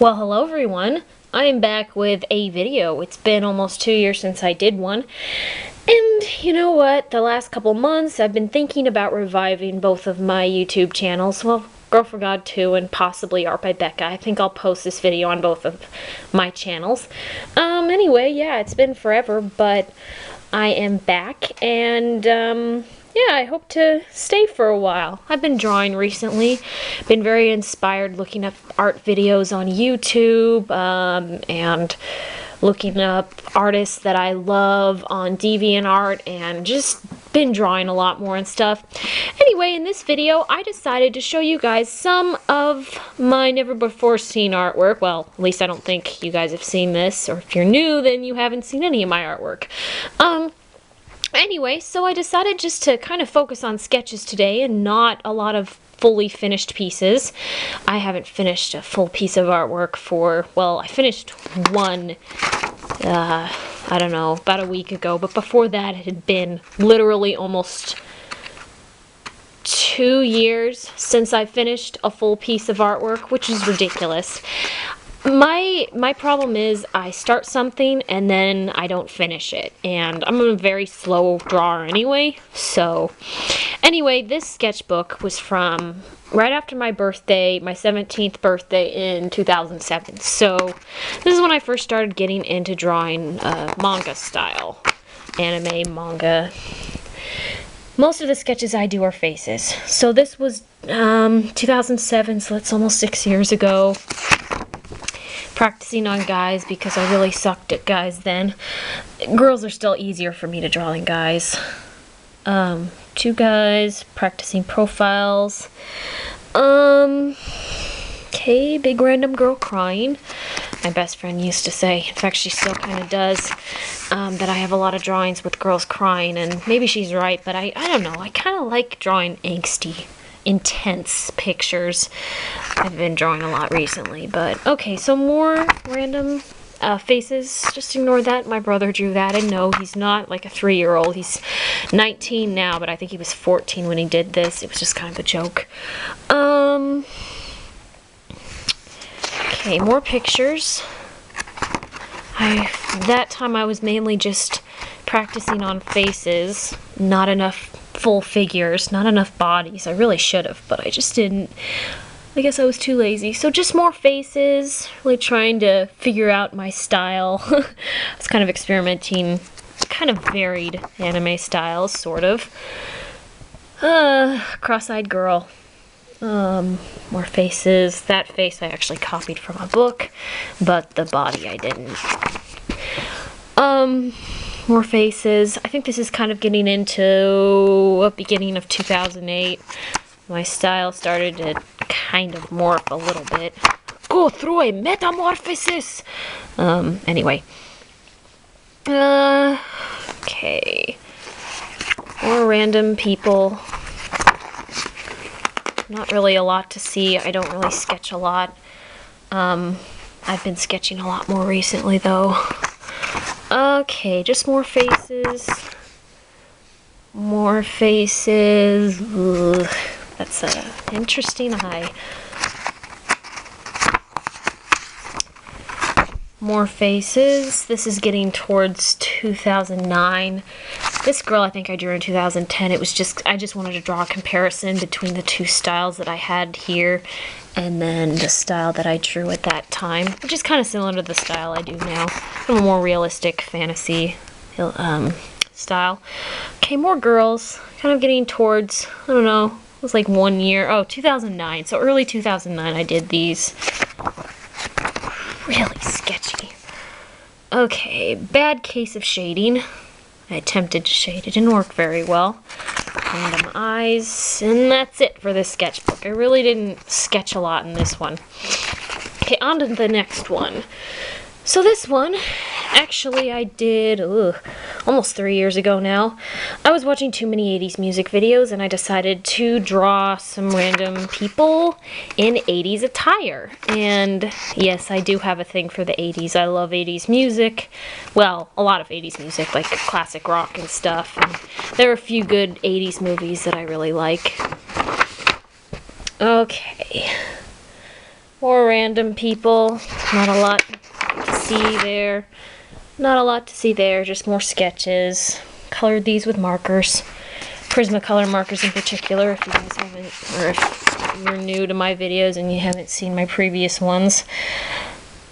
Well, hello everyone. I am back with a video. It's been almost 2 years since I did one. And you know what? The last couple months I've been thinking about reviving both of my YouTube channels. Well, Girl for God 2 and possibly Art by Becca. I think I'll post this video on both of my channels. Anyway, yeah, it's been forever, but I am back and yeah, I hope to stay for a while. I've been drawing recently, been very inspired looking up art videos on YouTube, and looking up artists that I love on DeviantArt, and just been drawing a lot more and stuff. Anyway, in this video, I decided to show you guys some of my never before seen artwork. Well, at least I don't think you guys have seen this, or if you're new, then you haven't seen any of my artwork. Anyway, so I decided just to kind of focus on sketches today and not a lot of fully finished pieces. I haven't finished a full piece of artwork for, well, I finished one, I don't know, about a week ago, but before that it had been literally almost 2 years since I finished a full piece of artwork, which is ridiculous. My problem is I start something and then I don't finish it, and I'm a very slow drawer anyway. So anyway, this sketchbook was from right after my birthday, my 17th birthday in 2007. So this is when I first started getting into drawing manga style, anime, manga. Most of the sketches I do are faces. So this was 2007, so that's almost 6 years ago. Practicing on guys because I really sucked at guys then. Girls are still easier for me to draw than guys. 2 guys, practicing profiles. Okay, big random girl crying. My best friend used to say, in fact she still kind of does, that I have a lot of drawings with girls crying, and maybe she's right, but I don't know, I kind of like drawing angsty, intense pictures. I've been drawing a lot recently, but okay, so more random faces. Just ignore that. My brother drew that, and no, he's not like a 3-year-old. He's 19 now, but I think he was 14 when he did this. It was just kind of a joke. Okay, more pictures. That time I was mainly just practicing on faces, not enough full figures, not enough bodies. I really should have, but I just didn't. I guess I was too lazy. So just more faces, really trying to figure out my style. I was kind of experimenting, kind of varied anime styles, sort of. Cross-eyed girl. More faces. That face I actually copied from a book, but the body I didn't. More faces. I think this is kind of getting into the beginning of 2008. My style started to kind of morph a little bit. Go through a metamorphosis! Anyway. Okay. More random people. Not really a lot to see. I don't really sketch a lot. I've been sketching a lot more recently, though. Okay, just more faces. More faces. Ugh, that's an interesting eye. More faces. This is getting towards 2009. This girl I think I drew in 2010. It was just, I just wanted to draw a comparison between the 2 styles that I had here and then the style that I drew at that time, which is kind of similar to the style I do now. A more realistic fantasy style. Okay, more girls. Kind of getting towards, I don't know, it was like 1 year. Oh, 2009. So early 2009 I did these. Really sketchy. Okay, bad case of shading. I attempted to shade. It didn't work very well. Random eyes. And that's it for this sketchbook. I really didn't sketch a lot in this one. Okay, on to the next one. So this one, actually I did, almost 3 years ago now. I was watching too many 80s music videos and I decided to draw some random people in 80s attire. And yes, I do have a thing for the 80s. I love 80s music. Well, a lot of 80s music, like classic rock and stuff. And there are a few good 80s movies that I really like. Okay. More random people. Not a lot to see there. Not a lot to see there, just more sketches. Colored these with markers. Prismacolor markers in particular, if you guys haven't, or if you're new to my videos and you haven't seen my previous ones.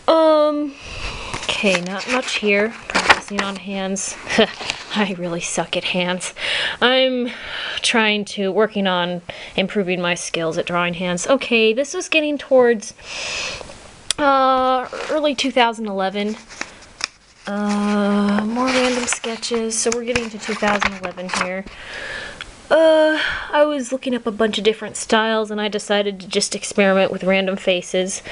Okay, not much here. Practicing on hands. I really suck at hands. I'm working on improving my skills at drawing hands. Okay, this was getting towards early 2011. More random sketches, so we're getting to 2011 here. I was looking up a bunch of different styles and I decided to just experiment with random faces.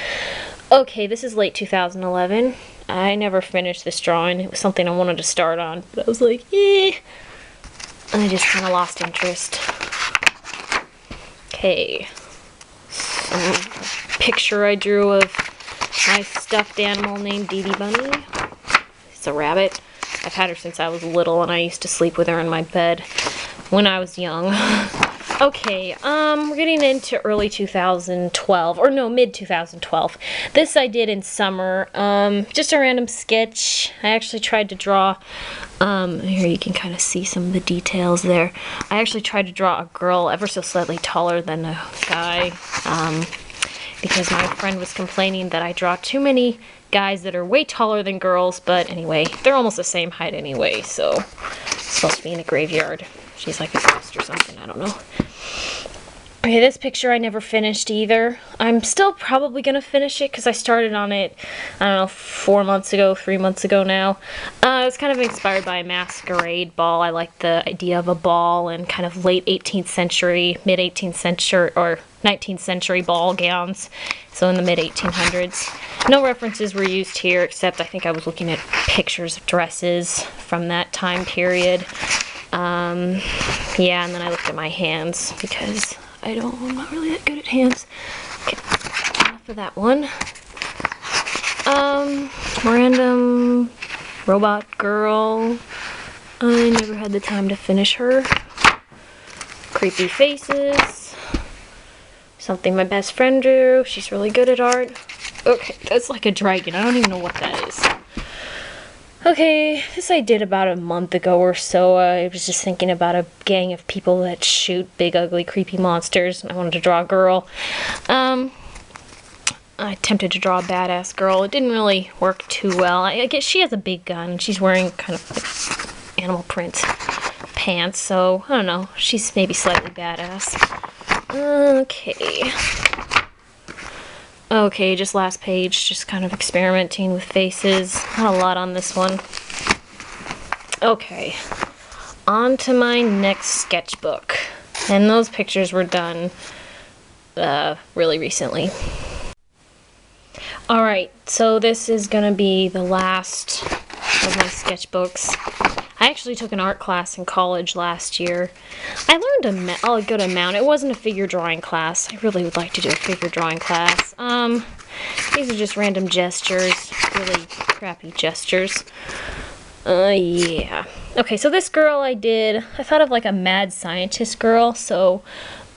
Okay, this is late 2011. I never finished this drawing. It was something I wanted to start on, but I was like, eh. I just kind of lost interest. Okay. Some picture I drew of my stuffed animal named Dee Dee Bunny. It's a rabbit. I've had her since I was little and I used to sleep with her in my bed when I was young. Okay, we're getting into early 2012, or no, mid 2012. This I did in summer, just a random sketch. I actually tried to draw, here you can kind of see some of the details there. I actually tried to draw a girl ever so slightly taller than a guy, because my friend was complaining that I draw too many guys that are way taller than girls, but anyway, they're almost the same height anyway, so it's supposed to be in a graveyard. She's like a ghost or something, I don't know. Okay, this picture I never finished either. I'm still probably gonna finish it because I started on it, I don't know, 4 months ago, 3 months ago now. It was kind of inspired by a masquerade ball. I like the idea of a ball and kind of late 18th century, mid 18th century, or 19th century ball gowns. So in the mid 1800s. No references were used here, except I think I was looking at pictures of dresses from that time period. Yeah, and then I looked at my hands because I'm not really that good at hands. Okay, enough of that one. Random robot girl. I never had the time to finish her. Creepy faces. Something my best friend drew. She's really good at art. Okay, that's like a dragon. I don't even know what that is. Okay, this I did about a month ago or so. I was just thinking about a gang of people that shoot big, ugly, creepy monsters. I wanted to draw a girl. I attempted to draw a badass girl. It didn't really work too well. I guess she has a big gun. She's wearing kind of like animal print pants, so I don't know. She's maybe slightly badass. Okay. Okay, just last page, just kind of experimenting with faces. Not a lot on this one. Okay, on to my next sketchbook. And those pictures were done really recently. Alright, so this is gonna be the last of my sketchbooks. I actually took an art class in college last year. I learned a good amount. It wasn't a figure drawing class. I really would like to do a figure drawing class. These are just random gestures, really crappy gestures. Yeah. Okay, so this girl I thought of like a mad scientist girl, so,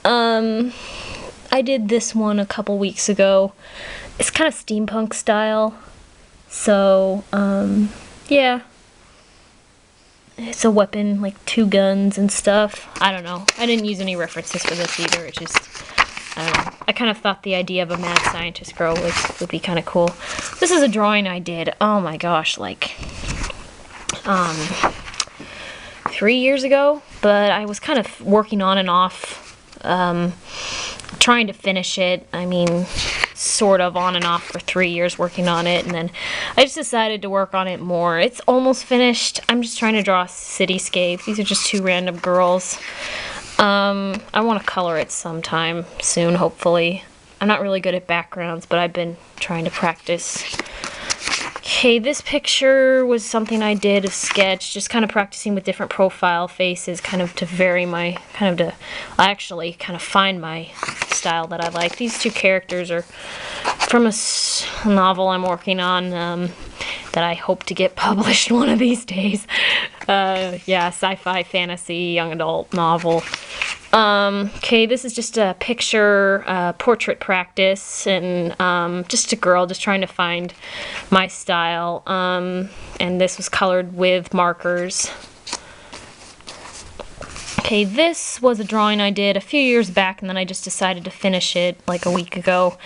I did this one a couple weeks ago. It's kind of steampunk style, so, yeah. It's a weapon, like 2 guns and stuff. I don't know. I didn't use any references for this either. It just, I don't know. I kind of thought the idea of a mad scientist girl would be kind of cool. This is a drawing I did, oh my gosh, like, 3 years ago. But I was kind of working on and off, trying to finish it. I mean, sort of on and off for 3 years working on it, and then I just decided to work on it more. It's almost finished. I'm just trying to draw a cityscape. These are just 2 random girls. I want to color it sometime soon, hopefully. I'm not really good at backgrounds, but I've been trying to practice. Okay, this picture was something I did, a sketch, just kind of practicing with different profile faces, kind of to vary my, actually kind of find my style that I like. These 2 characters are from a novel I'm working on that I hope to get published one of these days. Yeah, sci-fi, fantasy, young adult novel. Okay, this is just a picture, portrait practice, and just a girl just trying to find my style. And this was colored with markers. Okay, this was a drawing I did a few years back, and then I just decided to finish it like a week ago.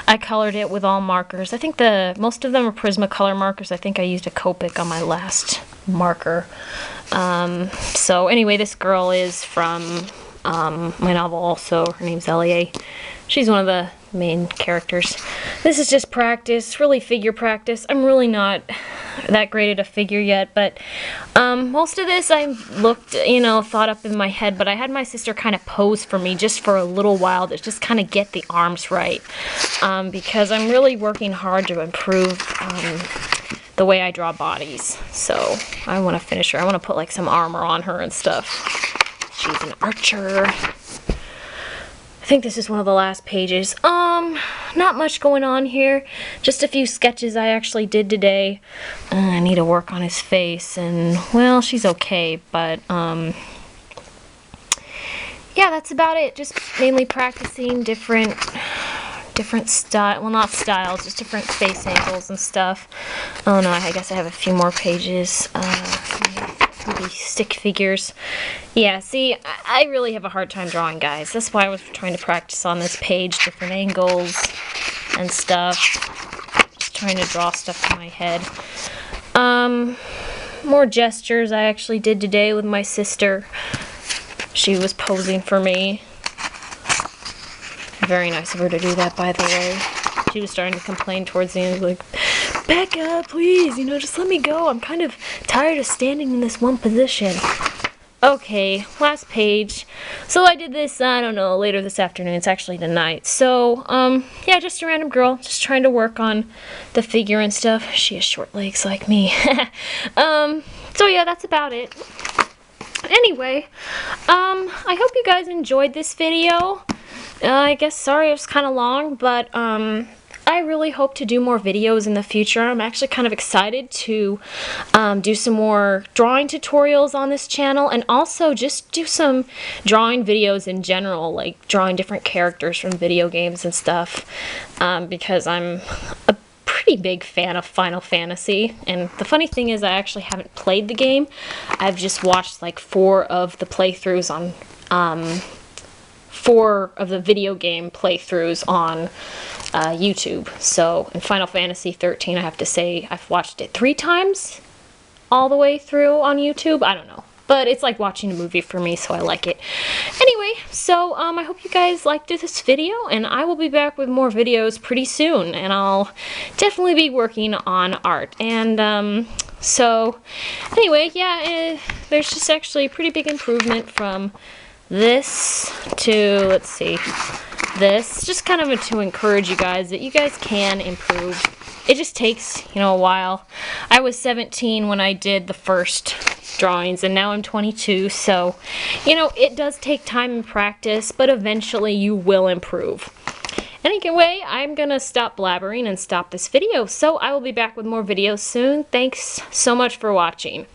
I colored it with all markers. I think most of them are Prismacolor markers. I think I used a Copic on my last marker. So anyway, this girl is from my novel also. Her name's Elia. She's one of the main characters. This is just practice, really figure practice. I'm really not that great at a figure yet, but most of this I looked, thought up in my head, but I had my sister kind of pose for me just for a little while to just kind of get the arms right, because I'm really working hard to improve the way I draw bodies. So I want to finish her. I want to put like some armor on her and stuff. She's an archer. I think this is one of the last pages. Not much going on here. Just a few sketches I actually did today. I need to work on his face, and well, she's okay, but yeah, that's about it. Just mainly practicing different style, well, not styles, just different face angles and stuff. Oh no, I guess I have a few more pages. Maybe stick figures. Yeah, see, I really have a hard time drawing, guys. That's why I was trying to practice on this page, different angles and stuff. Just trying to draw stuff in my head. More gestures I actually did today with my sister. She was posing for me. Very nice of her to do that, by the way. She was starting to complain towards the end, like, Becca, please, just let me go. I'm kind of tired of standing in this one position. Okay, last page. So I did this, I don't know, later this afternoon. It's actually tonight. So, yeah, just a random girl, just trying to work on the figure and stuff. She has short legs like me. So yeah, that's about it. Anyway, I hope you guys enjoyed this video. I guess, sorry it was kind of long, but, I really hope to do more videos in the future. I'm actually kind of excited to do some more drawing tutorials on this channel, and also just do some drawing videos in general, like drawing different characters from video games and stuff, because I'm a pretty big fan of Final Fantasy. And the funny thing is I actually haven't played the game. I've just watched like 4 of the playthroughs on 4 of the video game playthroughs on YouTube. So in Final Fantasy 13, I have to say I've watched it 3 times all the way through on YouTube. I don't know, but it's like watching a movie for me, so I like it. Anyway, so I hope you guys liked this video, and I will be back with more videos pretty soon, and I'll definitely be working on art. And so anyway, yeah, there's just actually a pretty big improvement from this to, let's see, this, just kind of to encourage you guys that you guys can improve. It just takes, a while. I was 17 when I did the first drawings, and now I'm 22, so, it does take time and practice, but eventually you will improve. Anyway, I'm gonna stop blabbering and stop this video, so I will be back with more videos soon. Thanks so much for watching.